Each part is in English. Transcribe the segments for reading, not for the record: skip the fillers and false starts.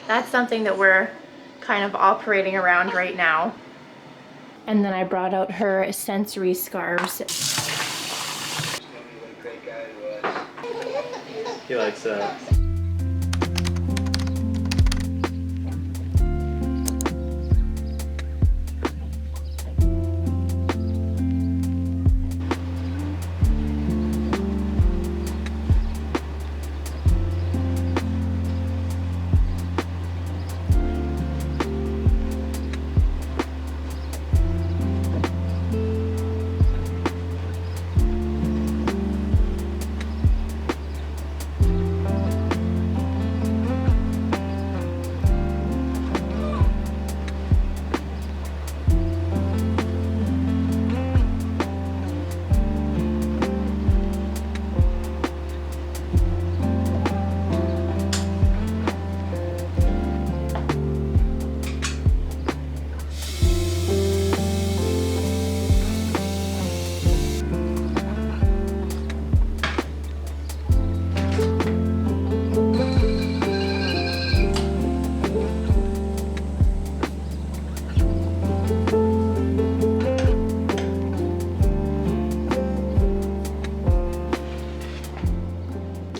that's something that we're kind of operating around right now. And then I brought out her sensory scarves. He likes that.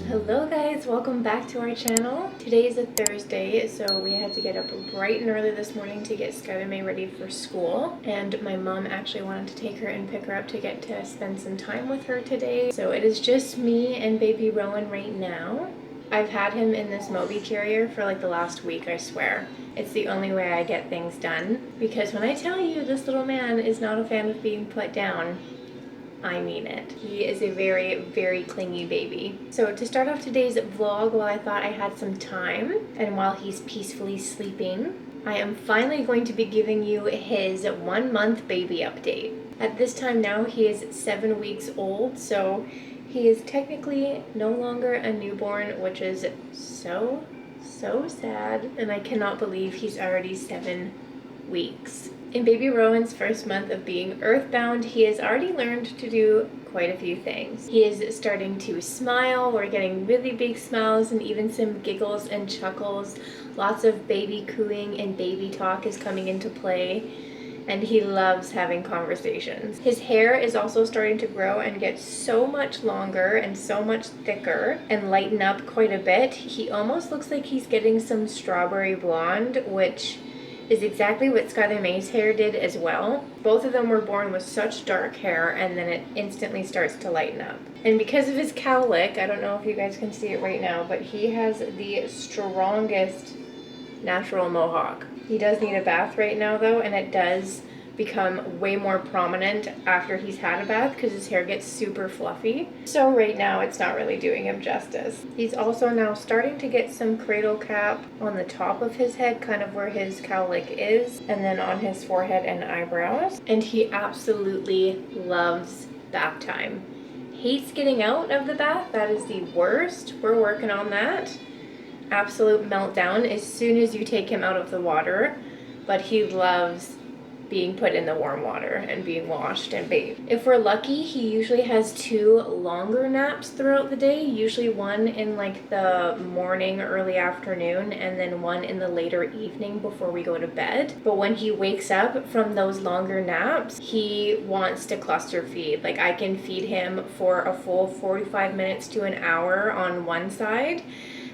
Hello guys, welcome back to our channel. Today is a Thursday, so we had to get up bright and early this morning to get Skylar May ready for school. And my mom actually wanted to take her and pick her up to get to spend some time with her today. So it is just me and baby Rowan right now. I've had him in this Moby carrier for like the last week, I swear. It's the only way I get things done. Because when I tell you this little man is not a fan of being put down, I mean it. He is a very, very clingy baby. So to start off today's vlog, while I thought I had some time, and while he's peacefully sleeping, I am finally going to be giving you his 1 month baby update. At this time now, he is 7 weeks old, so he is technically no longer a newborn, which is so sad, and I cannot believe he's already 7 weeks. In baby Rowan's first month of being earthbound, he has already learned to do quite a few things. He is starting to smile. We're getting really big smiles and even some giggles and chuckles. Lots of baby cooing and baby talk is coming into play, and he loves having conversations. His hair is also starting to grow and get so much longer and so much thicker and lighten up quite a bit. He almost looks like he's getting some strawberry blonde, which is exactly what Skylar May's hair did as well. Both of them were born with such dark hair, and then it instantly starts to lighten up. And because of his cowlick, I don't know if you guys can see it right now, but he has the strongest natural mohawk. He does need a bath right now though, and it does become way more prominent after he's had a bath because his hair gets super fluffy. So right now it's not really doing him justice. He's also now starting to get some cradle cap on the top of his head, kind of where his cowlick is, and then on his forehead and eyebrows. And he absolutely loves bath time. Hates getting out of the bath. That is the worst. We're working on that. Absolute meltdown as soon as you take him out of the water, but he loves being put in the warm water and being washed and bathed. If we're lucky, he usually has 2 longer naps throughout the day, usually one in like the morning, early afternoon, and then one in the later evening before we go to bed. But when he wakes up from those longer naps, he wants to cluster feed. Like I can feed him for a full 45 minutes to an hour on one side,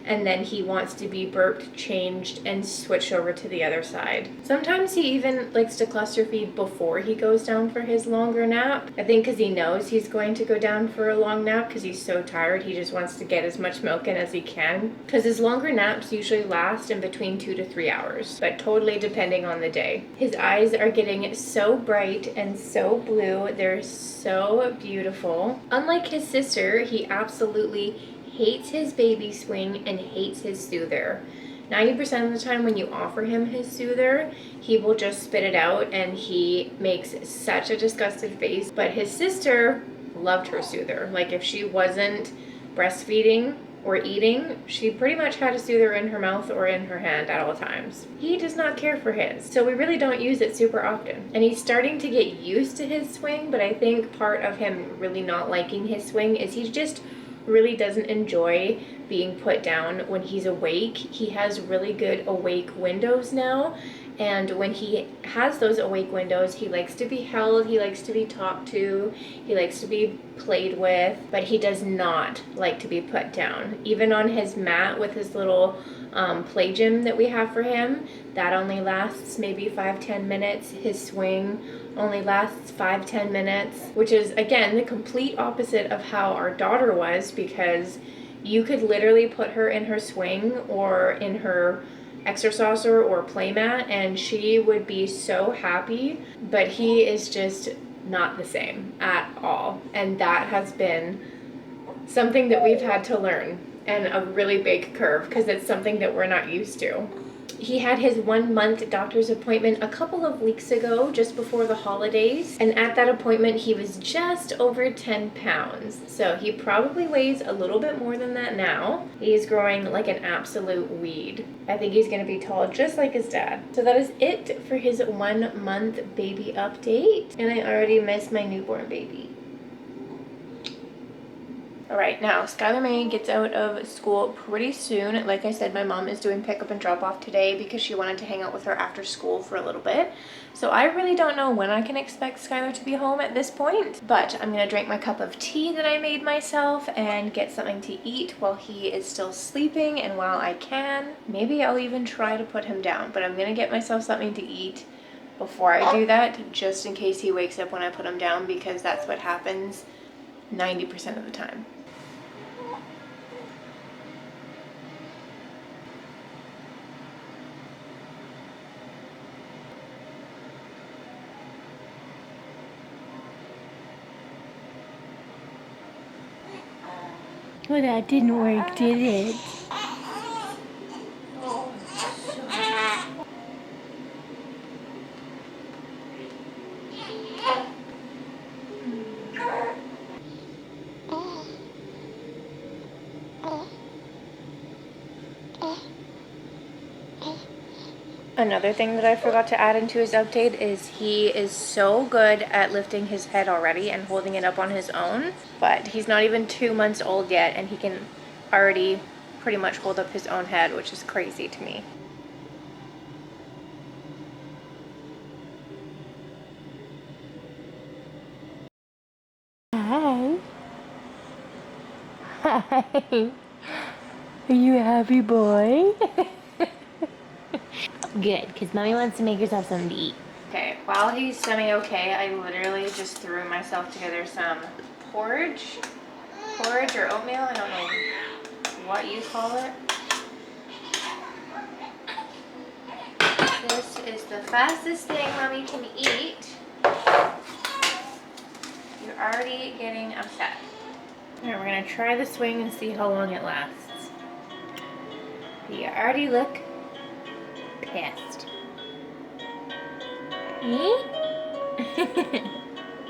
and then he wants to be burped, changed, and switched over to the other side. Sometimes he even likes to cluster feed before he goes down for his longer nap. I think because he knows he's going to go down for a long nap because he's so tired, he just wants to get as much milk in as he can. Because his longer naps usually last in between 2 to 3 hours, but totally depending on the day. His eyes are getting so bright and so blue. They're so beautiful. Unlike his sister, he absolutely hates his baby swing and hates his soother. 90% of the time when you offer him his soother, he will just spit it out and he makes such a disgusted face. But his sister loved her soother. Like if she wasn't breastfeeding or eating, she pretty much had a soother in her mouth or in her hand at all times. He does not care for his, so we really don't use it super often. And he's starting to get used to his swing, but I think part of him really not liking his swing is he's just really doesn't enjoy being put down when he's awake. He has really good awake windows now, and when he has those awake windows, he likes to be held, he likes to be talked to, he likes to be played with, but he does not like to be put down. Even on his mat with his little play gym that we have for him, that only lasts maybe 5-10 minutes. His swing only lasts 5-10 minutes, which is again the complete opposite of how our daughter was, because you could literally put her in her swing or in her exerciser or playmat and she would be so happy. But he is just not the same at all, and that has been something that we've had to learn, and a really big curve, because it's something that we're not used to. He had his 1-month doctor's appointment a couple of weeks ago, just before the holidays. And at that appointment, he was just over 10 pounds. So he probably weighs a little bit more than that now. He's growing like an absolute weed. I think he's gonna be tall just like his dad. So that is it for his 1-month baby update. And I already miss my newborn baby. All right, now Skylar May gets out of school pretty soon. Like I said, my mom is doing pickup and drop off today because she wanted to hang out with her after school for a little bit. So I really don't know when I can expect Skylar to be home at this point, but I'm gonna drink my cup of tea that I made myself and get something to eat while he is still sleeping and while I can. Maybe I'll even try to put him down, but I'm gonna get myself something to eat before I do that, just in case he wakes up when I put him down, because that's what happens 90% of the time. Well, that didn't work, did it? Another thing that I forgot to add into his update is he is so good at lifting his head already and holding it up on his own, but he's not even 2 months old yet and he can already pretty much hold up his own head, which is crazy to me. Hi. Hi. Are you a happy boy? Good, because mommy wants to make yourself something to eat. Okay, while he's semi-okay, I literally just threw myself together some porridge or oatmeal, I don't know what you call it. This is the fastest thing mommy can eat. You're already getting upset. Alright, we're gonna try the swing and see how long it lasts. You already look pissed.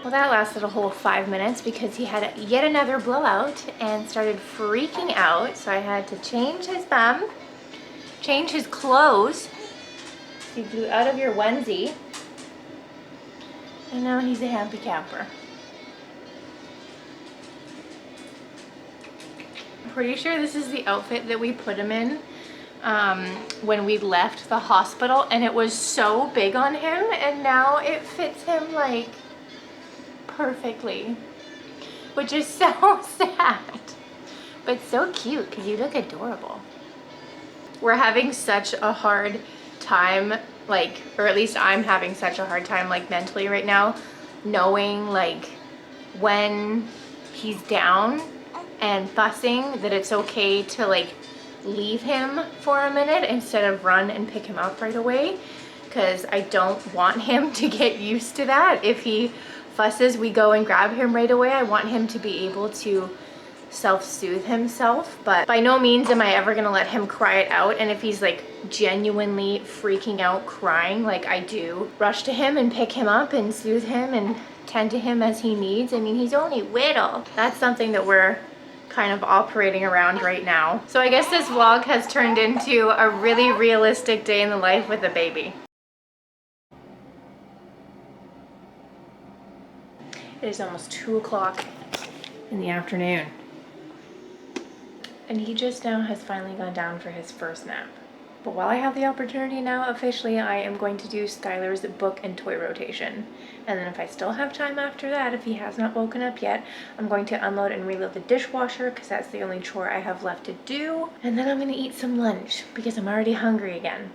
Well, that lasted a whole 5 minutes because he had yet another blowout and started freaking out. So I had to change his bum, change his clothes. You blew out of your onesie. And now he's a happy camper. I'm pretty sure this is the outfit that we put him in when we left the hospital, and it was so big on him, and now it fits him like perfectly, which is so sad, but so cute because you look adorable. We're having such a hard time, like, or at least I'm having such a hard time, like, mentally right now, knowing like when he's down and fussing that it's okay to like leave him for a minute instead of run and pick him up right away, because I don't want him to get used to that. If he fusses, we go and grab him right away. I want him to be able to self-soothe himself, but by no means am I ever gonna let him cry it out. And if he's like genuinely freaking out crying, like, I do rush to him and pick him up and soothe him and tend to him as he needs. I mean, he's only little. That's something that we're kind of operating around right now. So I guess this vlog has turned into a really realistic day in the life with a baby. It is almost 2 o'clock in the afternoon. and he just now has finally gone down for his first nap. But while I have the opportunity now, officially, I am going to do Skylar's book and toy rotation. And then if I still have time after that, if he has not woken up yet, I'm going to unload and reload the dishwasher because that's the only chore I have left to do. And then I'm going to eat some lunch because I'm already hungry again.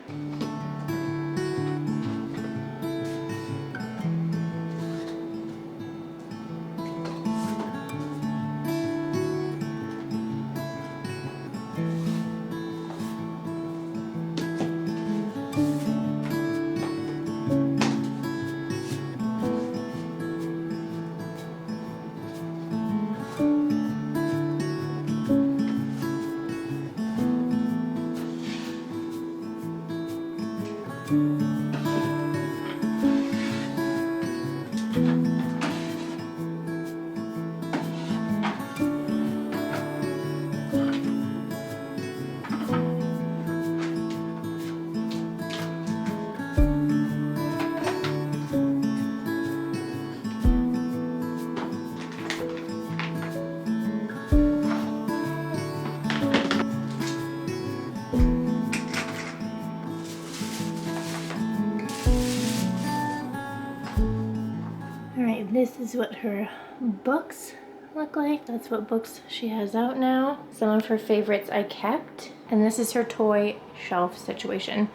This is what her books look like. That's what books she has out now. Some of her favorites I kept. And this is her toy shelf situation.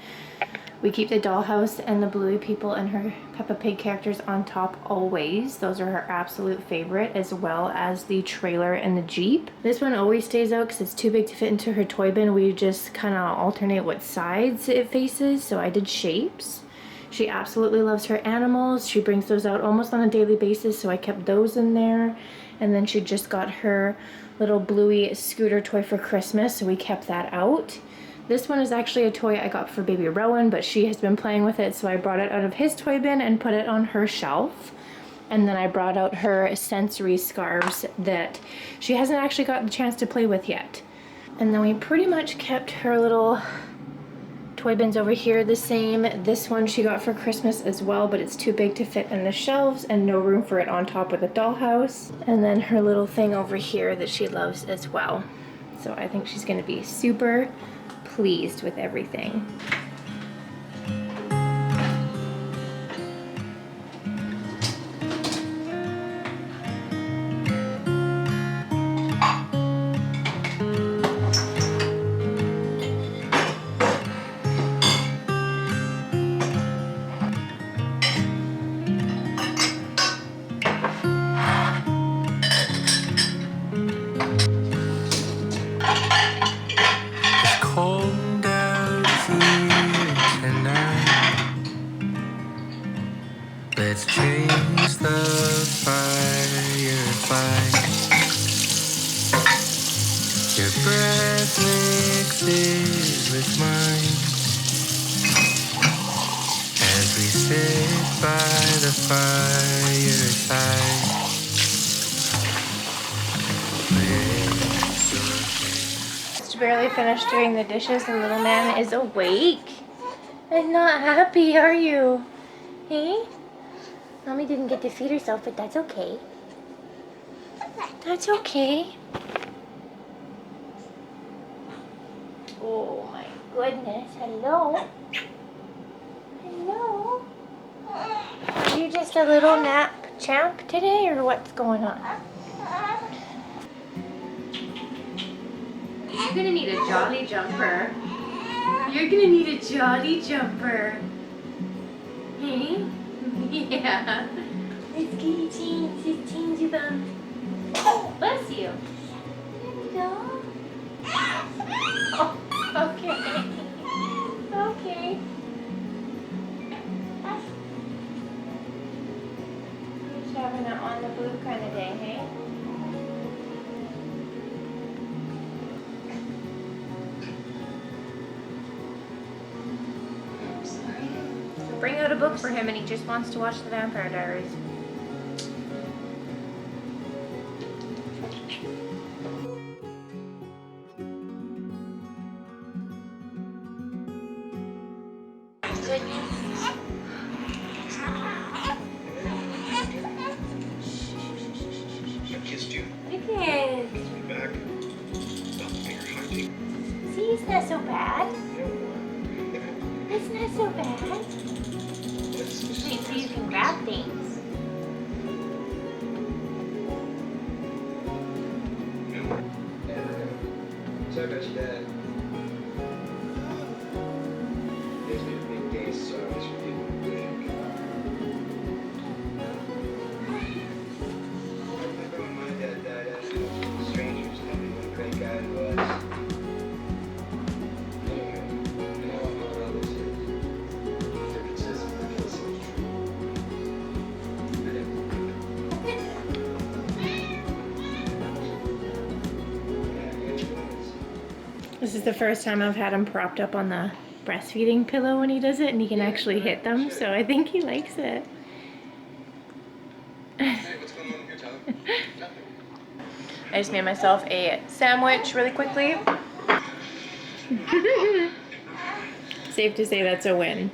We keep the dollhouse and the Bluey people and her Peppa Pig characters on top always. Those are her absolute favorite, as well as the trailer and the Jeep. This one always stays out because it's too big to fit into her toy bin. We just kind of alternate what sides it faces. So I did shapes. She absolutely loves her animals. She brings those out almost on a daily basis, so I kept those in there. And then she just got her little Bluey scooter toy for Christmas, so we kept that out. This one is actually a toy I got for baby Rowan, but she has been playing with it, so I brought it out of his toy bin and put it on her shelf. And then I brought out her sensory scarves that she hasn't actually got the chance to play with yet. And then we pretty much kept her little toy bins over here the same. This one she got for Christmas as well, but it's too big to fit in the shelves and no room for it on top of the dollhouse. And then her little thing over here that she loves as well. So I think she's gonna be super pleased with everything. Let's change the firefly. Your breath mixes with mine as we sit by the fireside. Just barely finished doing the dishes. The little man is awake and not happy, are you? Hey? Mommy didn't get to feed herself, but that's okay. That's okay. Oh my goodness. Hello? Hello? Are you just a little nap champ today, or what's going on? You're gonna need a jolly jumper. You're gonna need a jolly jumper. Hey? Yeah. Let's get you changed. Just change your bum. Bless you. There we go. Oh, okay. Okay. You're just having an on the blue kind of day, hey? Bring out a book for him and he just wants to watch the Vampire Diaries. Goodness. I kissed you. You can. Kissed me back. Felt fingers He's not so bad. It's not so bad. Wait, so you can grab things. Sorry about your dad. There's been a big day, so I was really quick. Remember when my dad died, I asked strangers told me what a great guy he was. Anyway, I know what my brother says. They're consistent because it's so true. I didn't. This is the first time I've had him propped up on the breastfeeding pillow when he does it, and he can actually hit them, so I think he likes it. Hey, what's going on with your Tyler? I just made myself a sandwich really quickly. Safe to say that's a win.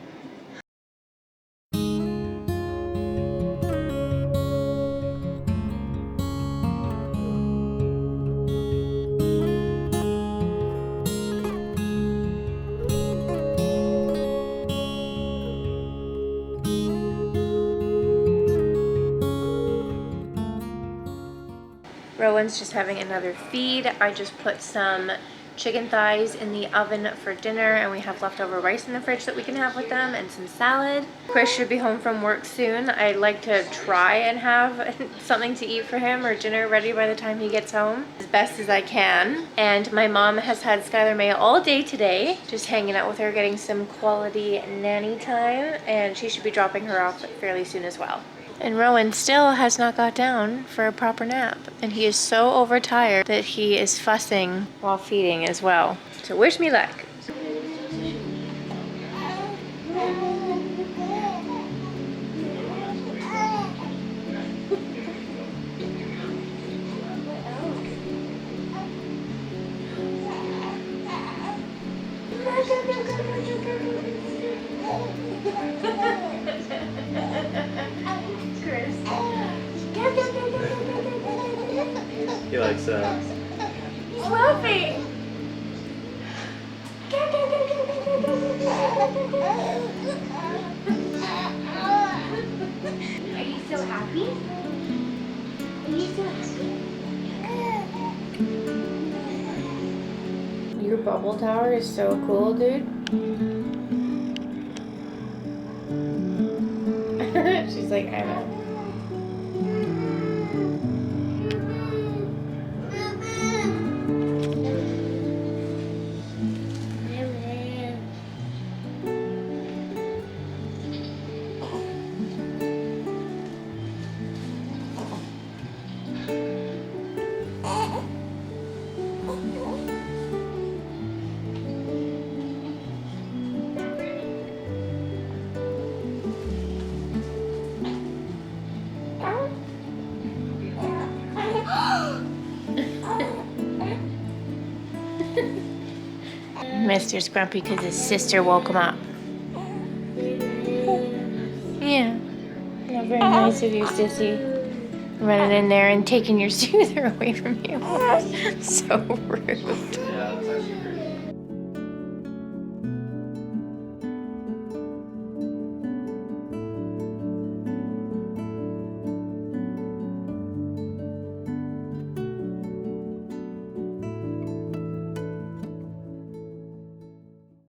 Rowan's just having another feed. I just put some chicken thighs in the oven for dinner, and we have leftover rice in the fridge that we can have with them, and some salad. Chris should be home from work soon. I'd like to try and have something to eat for him or dinner ready by the time he gets home as best as I can. And my mom has had Skylar May all day today, just hanging out with her, getting some quality nanny time, and she should be dropping her off fairly soon as well. And Rowan still has not got down for a proper nap, and he is so overtired that he is fussing while feeding as well. So wish me luck. He likes that. He's laughing. Are you so happy? Are you so happy? Your bubble tower is so cool, dude. She's like, I know. Mister's grumpy because his sister woke him up. Yeah. Not very nice of you, sissy. Running in there and taking your soother away from you. So rude.